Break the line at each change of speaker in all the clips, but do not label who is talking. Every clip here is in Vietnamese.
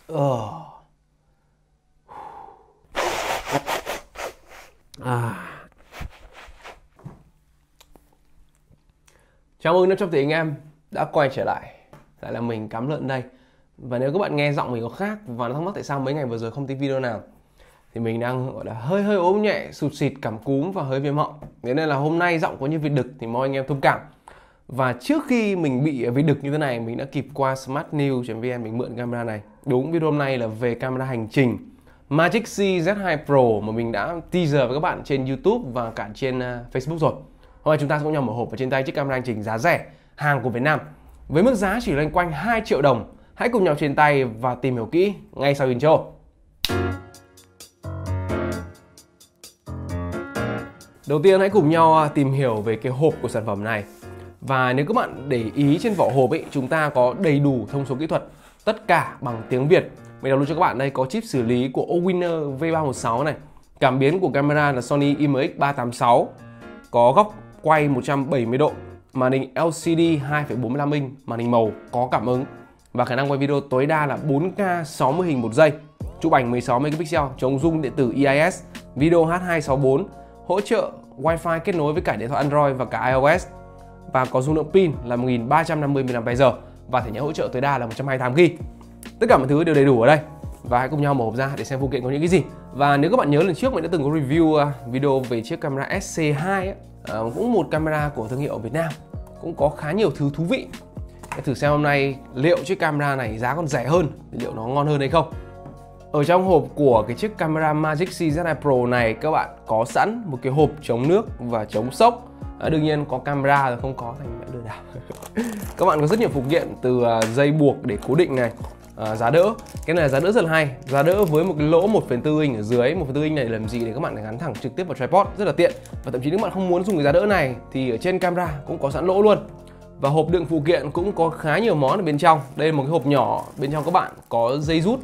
Ờ. À. Chào mừng 500 tỷ anh em đã quay trở lại. Lại là mình Cám Lợn đây. Và nếu các bạn nghe giọng mình có khác và nó thắc mắc tại sao mấy ngày vừa rồi không thấy video nào, thì mình đang gọi là hơi ốm nhẹ, sụt sịt, cảm cúm và hơi viêm họng. Thế nên là hôm nay giọng có như vịt đực thì mong anh em thông cảm. Và trước khi mình bị vịt đực như thế này, mình đã kịp qua Smartnew.vn mình mượn camera này. Đúng, video hôm nay là về camera hành trình Magicsee Z2 Pro mà mình đã teaser với các bạn trên YouTube và cả trên Facebook rồi. Hôm nay chúng ta sẽ cùng nhau mở hộp ở trên tay chiếc camera hành trình giá rẻ, hàng của Việt Nam, với mức giá chỉ loanh quanh 2 triệu đồng. Hãy cùng nhau trên tay và tìm hiểu kỹ ngay sau intro. Đầu tiên hãy cùng nhau tìm hiểu về cái hộp của sản phẩm này. Và nếu các bạn để ý trên vỏ hộp ấy, chúng ta có đầy đủ thông số kỹ thuật, tất cả bằng tiếng Việt. Mình đọc luôn cho các bạn đây, có chip xử lý của Owinner V316 này, cảm biến của camera là Sony IMX386, có góc quay 170 độ, màn hình LCD 2,45 inch, màn hình màu có cảm ứng và khả năng quay video tối đa là 4K 60 hình một giây, chụp ảnh 16 megapixel, chống rung điện tử EIS, video H264, hỗ trợ Wi-Fi kết nối với cả điện thoại Android và cả iOS, và có dung lượng pin là 1350 mAh và thẻ nhớ hỗ trợ tối đa là 128GB. Tất cả mọi thứ đều đầy đủ ở đây. Và hãy cùng nhau mở hộp ra để xem phụ kiện có những cái gì. Và nếu các bạn nhớ lần trước mình đã từng có review video về chiếc camera SC2 ấy, cũng một camera của thương hiệu ở Việt Nam, cũng có khá nhiều thứ thú vị. Hãy thử xem hôm nay liệu chiếc camera này giá còn rẻ hơn thì liệu nó ngon hơn hay không. Ở trong hộp của cái chiếc camera Magicsee Z2 Pro này, các bạn có sẵn một cái hộp chống nước và chống xốc. Đương nhiên có camera rồi, không có thành lừa đảo. Các bạn có rất nhiều phụ kiện, từ dây buộc để cố định này, giá đỡ. Cái này là giá đỡ rất là hay, giá đỡ với một cái lỗ 1,4 inch ở dưới. 1,4 inch này làm gì để các bạn gắn thẳng trực tiếp vào tripod, rất là tiện. Và thậm chí nếu các bạn không muốn dùng cái giá đỡ này thì ở trên camera cũng có sẵn lỗ luôn. Và hộp đựng phụ kiện cũng có khá nhiều món ở bên trong. Đây là một cái hộp nhỏ, bên trong các bạn có dây rút,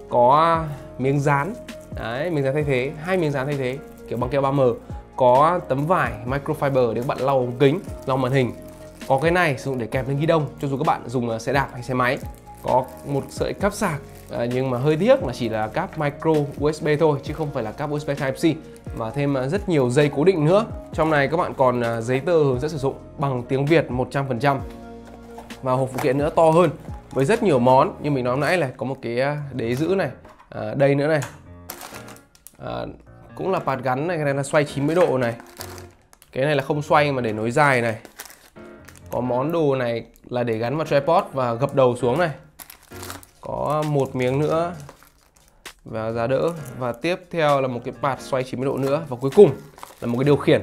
có miếng dán, đấy, miếng dán thay thế, 2 miếng dán thay thế kiểu băng keo 3M, có tấm vải microfiber để các bạn lau ống kính, lau màn hình, có cái này sử dụng để kẹp lên ghi đông cho dù các bạn dùng xe đạp hay xe máy, có một sợi cáp sạc, nhưng mà hơi tiếc là chỉ là cáp micro USB thôi chứ không phải là cáp USB Type-C, và thêm rất nhiều dây cố định nữa. Trong này các bạn còn giấy tờ hướng dẫn sử dụng bằng tiếng Việt 100%, và hộp phụ kiện nữa to hơn với rất nhiều món. Như mình nói nãy này, có một cái đế giữ này, đây nữa này, cũng là pad gắn này, cái này là xoay 90 độ này, cái này là không xoay mà để nối dài này. Có món đồ này là để gắn vào tripod và gập đầu xuống này. Có một miếng nữa và giá đỡ, và tiếp theo là một cái pad xoay 90 độ nữa, và cuối cùng là một cái điều khiển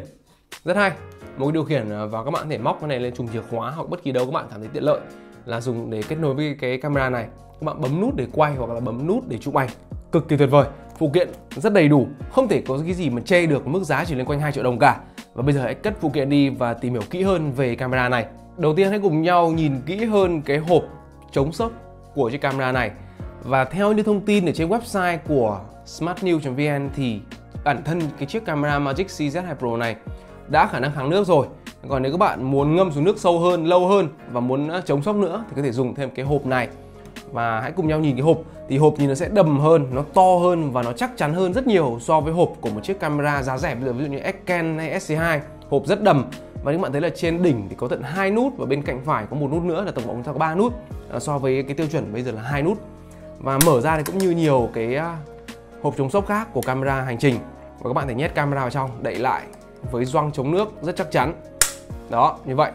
rất hay. Một cái điều khiển và các bạn có thể móc cái này lên chùm chìa khóa hoặc bất kỳ đâu các bạn cảm thấy tiện lợi, là dùng để kết nối với cái camera này. Các bạn bấm nút để quay hoặc là bấm nút để chụp ảnh, cực kỳ tuyệt vời. Phụ kiện rất đầy đủ, không thể có cái gì mà chê được, mức giá chỉ lên quanh 2 triệu đồng cả. Và bây giờ hãy cất phụ kiện đi và tìm hiểu kỹ hơn về camera này. Đầu tiên hãy cùng nhau nhìn kỹ hơn cái hộp chống xốc của chiếc camera này. Và theo như thông tin ở trên website của Smartnew.vn thì bản thân cái chiếc camera Magicsee Z2 Pro này đã khả năng kháng nước rồi. Còn nếu các bạn muốn ngâm xuống nước sâu hơn, lâu hơn và muốn chống xốc nữa thì có thể dùng thêm cái hộp này. Và hãy cùng nhau nhìn cái hộp, thì hộp nhìn nó sẽ đầm hơn, nó to hơn và nó chắc chắn hơn rất nhiều so với hộp của một chiếc camera giá rẻ bây giờ, ví dụ như S-Ken hay SC2. Hộp rất đầm, và các bạn thấy là trên đỉnh thì có tận 2 nút và bên cạnh phải có một nút nữa, là tổng cộng có 3 nút, so với cái tiêu chuẩn bây giờ là 2 nút. Và mở ra thì cũng như nhiều cái hộp chống xốc khác của camera hành trình, và các bạn thể nhét camera vào trong, đậy lại với gioăng chống nước rất chắc chắn. Đó, như vậy.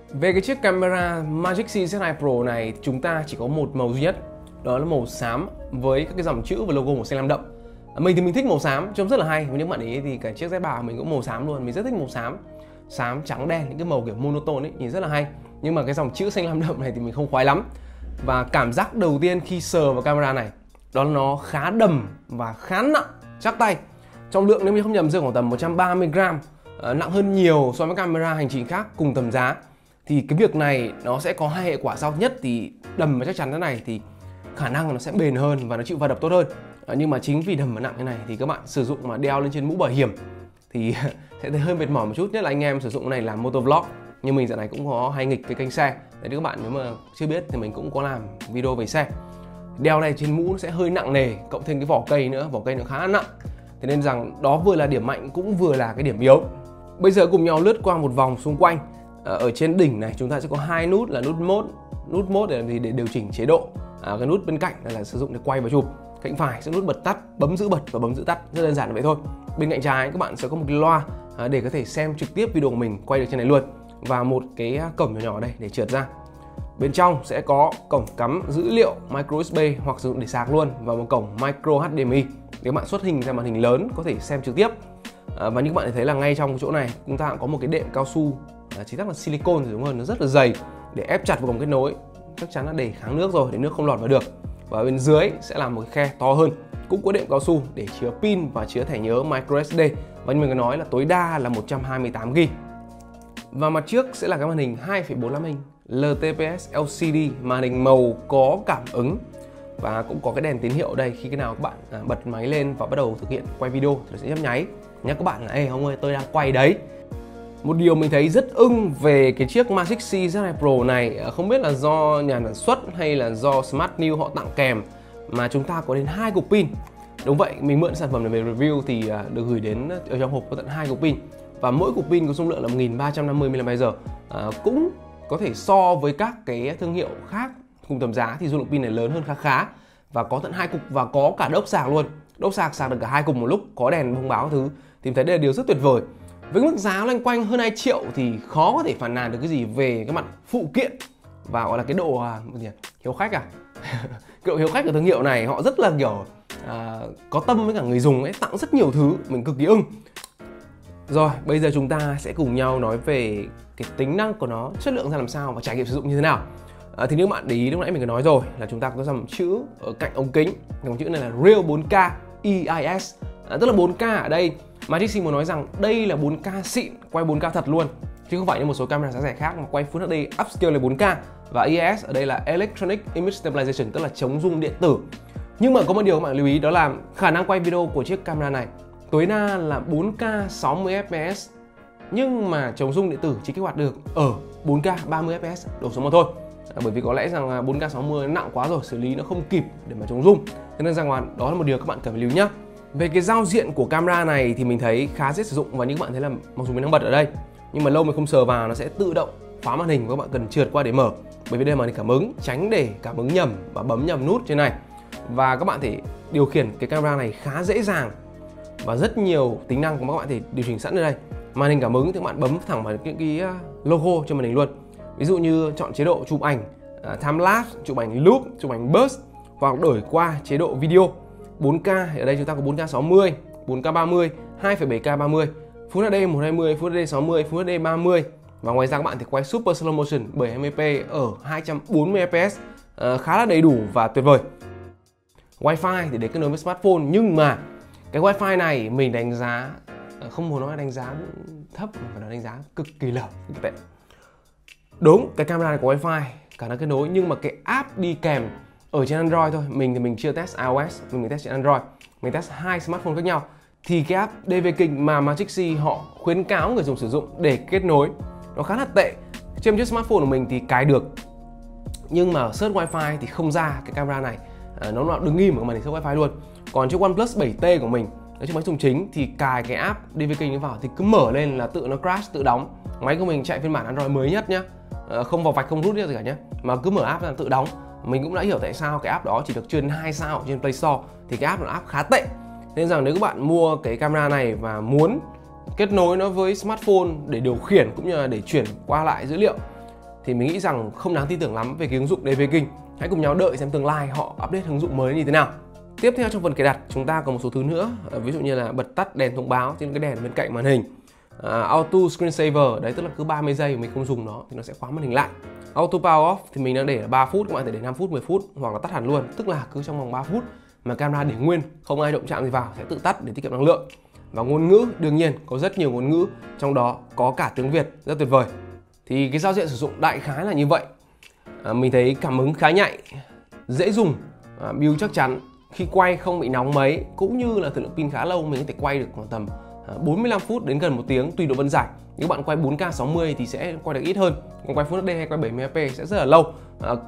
Về cái chiếc camera Magicsee Z2 Pro này, chúng ta chỉ có một màu duy nhất, đó là màu xám với các cái dòng chữ và logo màu xanh lam đậm. Mình thì mình thích màu xám, trông rất là hay. Với những bạn ấy thì cả chiếc Z3 của mình cũng màu xám luôn, mình rất thích màu xám. Xám, trắng, đen, những cái màu kiểu monotone ấy, nhìn rất là hay. Nhưng mà cái dòng chữ xanh lam đậm này thì mình không khoái lắm. Và cảm giác đầu tiên khi sờ vào camera này, đó là nó khá đầm và khá nặng, chắc tay. Trọng lượng nếu mình không nhầm rơi khoảng tầm 130g, nặng hơn nhiều so với camera hành trình khác cùng tầm giá. Thì cái việc này nó sẽ có hai hệ quả sau. Nhất thì đầm và chắc chắn thế này thì khả năng nó sẽ bền hơn và nó chịu va đập tốt hơn. Nhưng mà chính vì đầm và nặng như này thì các bạn sử dụng mà đeo lên trên mũ bảo hiểm thì sẽ thấy hơi mệt mỏi một chút, nhất là anh em sử dụng cái này làm motovlog. Nhưng mình dạo này cũng có hay nghịch cái kênh xe. Đấy, các bạn nếu mà chưa biết thì mình cũng có làm video về xe. Đeo này trên mũ nó sẽ hơi nặng nề, cộng thêm cái vỏ cây nữa, vỏ cây nó khá là nặng. Thế nên rằng đó vừa là điểm mạnh cũng vừa là cái điểm yếu. Bây giờ cùng nhau lướt qua một vòng xung quanh. Ở trên đỉnh này chúng ta sẽ có hai nút là nút mode. Nút mode để làm gì? Để điều chỉnh chế độ. Cái nút bên cạnh là sử dụng để quay và chụp. Cạnh phải sẽ nút bật tắt, bấm giữ bật và bấm giữ tắt, rất đơn giản là vậy thôi. Bên cạnh trái các bạn sẽ có một cái loa để có thể xem trực tiếp video của mình quay được trên này luôn, và một cái cổng nhỏ nhỏ đây để trượt ra. Bên trong sẽ có cổng cắm dữ liệu micro USB hoặc sử dụng để sạc luôn, và một cổng micro HDMI để các bạn xuất hình ra màn hình lớn có thể xem trực tiếp. Và như các bạn thấy là ngay trong chỗ này chúng ta cũng có một cái đệm cao su, chỉ chắc là silicone thì đúng hơn, nó rất là dày để ép chặt vào cổng kết nối, chắc chắn là để kháng nước rồi, để nước không lọt vào được. Và bên dưới sẽ là một cái khe to hơn, cũng có đệm cao su để chứa pin và chứa thẻ nhớ micro SD, và như mình có nói là tối đa là 128GB. Và mặt trước sẽ là cái màn hình 2,45 inch LTPS LCD, màn hình màu có cảm ứng, và cũng có cái đèn tín hiệu ở đây. Khi cái nào các bạn bật máy lên và bắt đầu thực hiện quay video thì nó sẽ nhấp nháy nhắc các bạn là ê ông ơi, tôi đang quay đấy. Một điều mình thấy rất ưng về cái chiếc Magicsee Z2 Pro này, không biết là do nhà sản xuất hay là do Smartnew họ tặng kèm, mà chúng ta có đến 2 cục pin. Đúng vậy, mình mượn sản phẩm này về review thì được gửi đến ở trong hộp có tận 2 cục pin, và mỗi cục pin có dung lượng là 1350 mAh. Cũng có thể so với các cái thương hiệu khác cùng tầm giá thì dung lượng pin này lớn hơn khá, và có tận 2 cục và có cả đốc sạc luôn. Đốc sạc được cả 2 cục một lúc, có đèn thông báo thứ, thì thấy đây là điều rất tuyệt vời. Với mức giá loanh quanh hơn 2 triệu thì khó có thể phàn nàn được cái gì về cái mặt phụ kiện và gọi là cái độ hiếu khách cái độ hiếu khách của thương hiệu này. Họ rất là kiểu có tâm với cả người dùng ấy, tặng rất nhiều thứ, mình cực kỳ ưng. Rồi, bây giờ chúng ta sẽ cùng nhau nói về cái tính năng của nó, chất lượng ra làm sao và trải nghiệm sử dụng như thế nào. Thì nếu bạn để ý lúc nãy mình có nói rồi là chúng ta có dòng chữ ở cạnh ống kính, dòng chữ này là Real 4K EIS, tức là 4K ở đây Magicsee muốn nói rằng đây là 4K xịn, quay 4K thật luôn, chứ không phải như một số camera giá rẻ khác mà quay Full HD upscale lên 4K. Và EIS ở đây là Electronic Image Stabilization, tức là chống rung điện tử. Nhưng mà có một điều các bạn lưu ý, đó là khả năng quay video của chiếc camera này tối đa là 4K 60 fps, nhưng mà chống rung điện tử chỉ kích hoạt được ở 4K 30 fps đổ xuống mà thôi. Bởi vì có lẽ rằng là 4K 60 nặng quá rồi, xử lý nó không kịp để mà chống rung. Thế nên rằng là đó là một điều các bạn cần phải lưu ý nhá. Về cái giao diện của camera này thì mình thấy khá dễ sử dụng, và như các bạn thấy là mặc dù mình đang bật ở đây nhưng mà lâu mình không sờ vào nó sẽ tự động khóa màn hình và các bạn cần trượt qua để mở. Bởi vì đây là màn hình cảm ứng, tránh để cảm ứng nhầm và bấm nhầm nút trên này. Và các bạn thể điều khiển cái camera này khá dễ dàng và rất nhiều tính năng của các bạn thể điều chỉnh sẵn ở đây. Màn hình cảm ứng thì các bạn bấm thẳng vào những cái logo trên màn hình luôn. Ví dụ như chọn chế độ chụp ảnh time lapse, chụp ảnh loop, chụp ảnh burst, hoặc đổi qua chế độ video 4K. Ở đây chúng ta có 4K 60, 4K 30, 2,7K 30, Full HD 120, Full HD 60, Full HD 30. Và ngoài ra các bạn thì quay Super Slow Motion 720p ở 240 fps, khá là đầy đủ và tuyệt vời. Wi-Fi thì để kết nối với smartphone, nhưng mà cái Wi-Fi này mình đánh giá, không muốn nói đánh giá thấp mà phải đánh giá cực kỳ lởm, cực kỳ tệ. Đúng, cái camera này có Wi-Fi, khả năng kết nối, nhưng mà cái app đi kèm ở trên Android thôi. Mình thì mình chưa test iOS, mình test trên Android. Mình test 2 smartphone khác nhau. Thì cái app DV King mà Magicsee họ khuyến cáo người dùng sử dụng để kết nối nó khá là tệ. Trên chiếc smartphone của mình thì cài được, nhưng mà search Wi-Fi thì không ra cái camera này. Nó đứng im ở màn hình search Wi-Fi luôn. Còn chiếc OnePlus 7T của mình, chiếc máy dùng chính, thì cài cái app DV King vào thì cứ mở lên là tự nó crash, tự đóng. Máy của mình chạy phiên bản Android mới nhất nhá, không vào vạch, không rút gì cả nhá, mà cứ mở app là tự đóng. Mình cũng đã hiểu tại sao cái app đó chỉ được truyền 2 sao trên Play Store, thì cái app là app khá tệ. Nên rằng nếu các bạn mua cái camera này và muốn kết nối nó với smartphone để điều khiển cũng như là để chuyển qua lại dữ liệu thì mình nghĩ rằng không đáng tin tưởng lắm về cái ứng dụng DV King. Hãy cùng nhau đợi xem tương lai họ update ứng dụng mới như thế nào. Tiếp theo trong phần cài đặt chúng ta có một số thứ nữa, ví dụ như là bật tắt đèn thông báo trên cái đèn bên cạnh màn hình, auto screensaver, đấy tức là cứ 30 giây mình không dùng nó thì nó sẽ khóa màn hình lại. Auto power off thì mình đang để là 3 phút, các bạn thể để 5 phút, 10 phút hoặc là tắt hẳn luôn, tức là cứ trong vòng 3 phút mà camera để nguyên, không ai động chạm gì vào sẽ tự tắt để tiết kiệm năng lượng. Và ngôn ngữ, đương nhiên có rất nhiều ngôn ngữ, trong đó có cả tiếng Việt, rất tuyệt vời. Thì cái giao diện sử dụng đại khái là như vậy. Mình thấy cảm ứng khá nhạy, dễ dùng, build chắc chắn, khi quay không bị nóng mấy, cũng như là thời lượng pin khá lâu, mình có thể quay được khoảng tầm 45 phút đến gần 1 tiếng tùy độ phân giải. Nếu bạn quay 4K 60 thì sẽ quay được ít hơn, còn quay Full HD hay quay 70fp sẽ rất là lâu.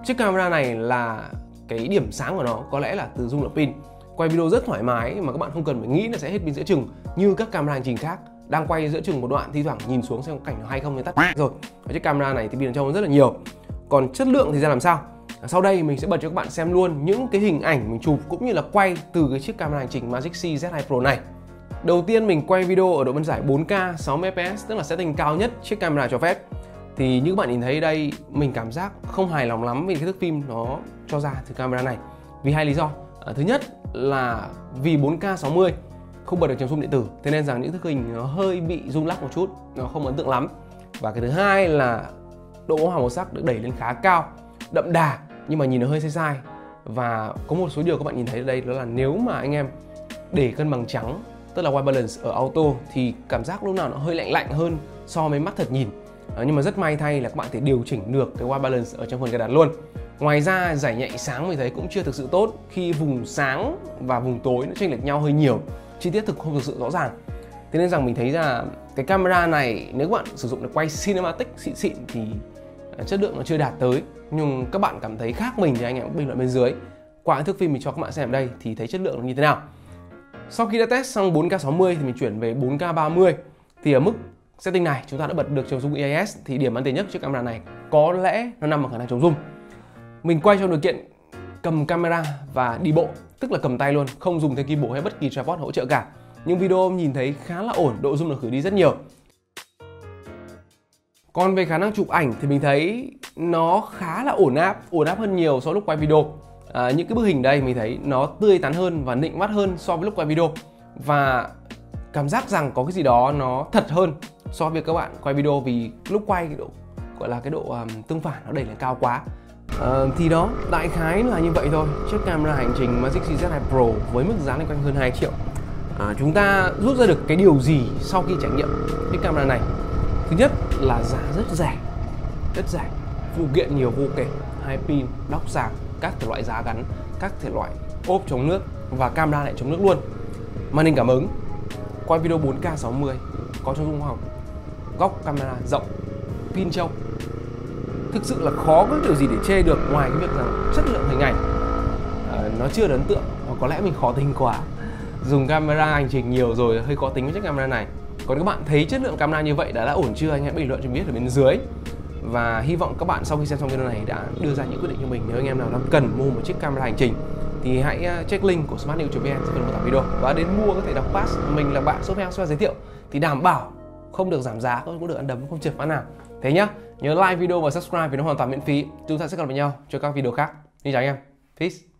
Chiếc camera này là cái điểm sáng của nó có lẽ là từ dung lượng pin. Quay video rất thoải mái mà các bạn không cần phải nghĩ là sẽ hết pin giữa chừng như các camera hành trình khác. Đang quay giữa chừng một đoạn thi thoảng nhìn xuống xem có cảnh nào hay không thì tắt rồi. Ở chiếc camera này thì pin ở trong rất là nhiều. Còn chất lượng thì ra làm sao? Sau đây mình sẽ bật cho các bạn xem luôn những cái hình ảnh mình chụp cũng như là quay từ cái chiếc camera hành trình Magicsee Z2 Pro này. Đầu tiên mình quay video ở độ phân giải 4K 60 fps, tức là setting cao nhất chiếc camera cho phép. Thì như các bạn nhìn thấy đây, mình cảm giác không hài lòng lắm vì cái thước phim nó cho ra từ camera này. Vì hai lý do. Thứ nhất là vì 4K 60 không bật được chống zoom điện tử, thế nên rằng những thước hình nó hơi bị rung lắc một chút, nó không ấn tượng lắm. Và cái thứ hai là độ bão hòa màu sắc được đẩy lên khá cao, đậm đà nhưng mà nhìn nó hơi sai sai. Và có một số điều các bạn nhìn thấy ở đây đó là nếu mà anh em để cân bằng trắng, tức là white balance ở auto, thì cảm giác lúc nào nó hơi lạnh lạnh hơn so với mắt thật nhìn. Nhưng mà rất may thay là các bạn thể điều chỉnh được cái white balance ở trong phần cài đặt luôn. Ngoài ra giải nhạy sáng mình thấy cũng chưa thực sự tốt, khi vùng sáng và vùng tối nó chênh lệch nhau hơi nhiều, chi tiết không thực sự rõ ràng. Thế nên rằng mình thấy là cái camera này nếu các bạn sử dụng để quay cinematic xịn xịn thì chất lượng nó chưa đạt tới. Nhưng các bạn cảm thấy khác mình thì anh em cũng bình luận bên dưới. Qua cái thước phim mình cho các bạn xem ở đây thì thấy chất lượng nó như thế nào. Sau khi đã test sang 4K 60 thì mình chuyển về 4K 30. Thì ở mức setting này chúng ta đã bật được chống zoom EIS, thì điểm ấn tượng nhất chiếc camera này có lẽ nó nằm ở khả năng chống zoom. Mình quay trong điều kiện cầm camera và đi bộ, tức là cầm tay luôn, không dùng thêm keyboard hay bất kỳ tripod hỗ trợ cả. Nhưng video nhìn thấy khá là ổn, độ zoom được khử đi rất nhiều. Còn về khả năng chụp ảnh thì mình thấy nó khá là ổn áp hơn nhiều so với lúc quay video. Những cái bức hình đây mình thấy nó tươi tắn hơn và nịnh mắt hơn so với lúc quay video. Và cảm giác rằng có cái gì đó nó thật hơn so với các bạn quay video, vì lúc quay cái độ gọi là cái độ tương phản nó đẩy lên cao quá. Thì đó, đại khái là như vậy thôi. Chiếc camera hành trình Magicsee Z2 Pro với mức giá lên quanh hơn 2 triệu. Chúng ta rút ra được cái điều gì sau khi trải nghiệm cái camera này? Thứ nhất là giá rất rẻ, phụ kiện nhiều vô kể, 2 pin, đóc sạc, các thể loại giá gắn, các thể loại ốp chống nước và camera lại chống nước luôn. Màn hình cảm ứng, quay video 4K 60, có chống rung hỏng, góc camera rộng, pin trâu. Thực sự là khó có điều gì để chê được ngoài cái việc rằng chất lượng hình ảnh nó chưa ấn tượng, hoặc có lẽ mình khó tính quá. Dùng camera hành trình nhiều rồi hơi khó tính với chiếc camera này. Còn các bạn thấy chất lượng camera như vậy đã ổn chưa? Anh hãy bình luận cho mình biết ở bên dưới. Và hy vọng các bạn sau khi xem xong video này đã đưa ra những quyết định cho mình. Nếu anh em nào đang cần mua một chiếc camera hành trình thì hãy check link của Smartnew trên phần mô tả video và đến mua có thể đọc pass. Mình là bạn Smartnew giới thiệu thì đảm bảo không được giảm giá, không được ăn đấm, không trượt phát nào. Thế nhá, nhớ like video và subscribe vì nó hoàn toàn miễn phí. Chúng ta sẽ gặp lại nhau cho các video khác. Xin chào anh em, peace.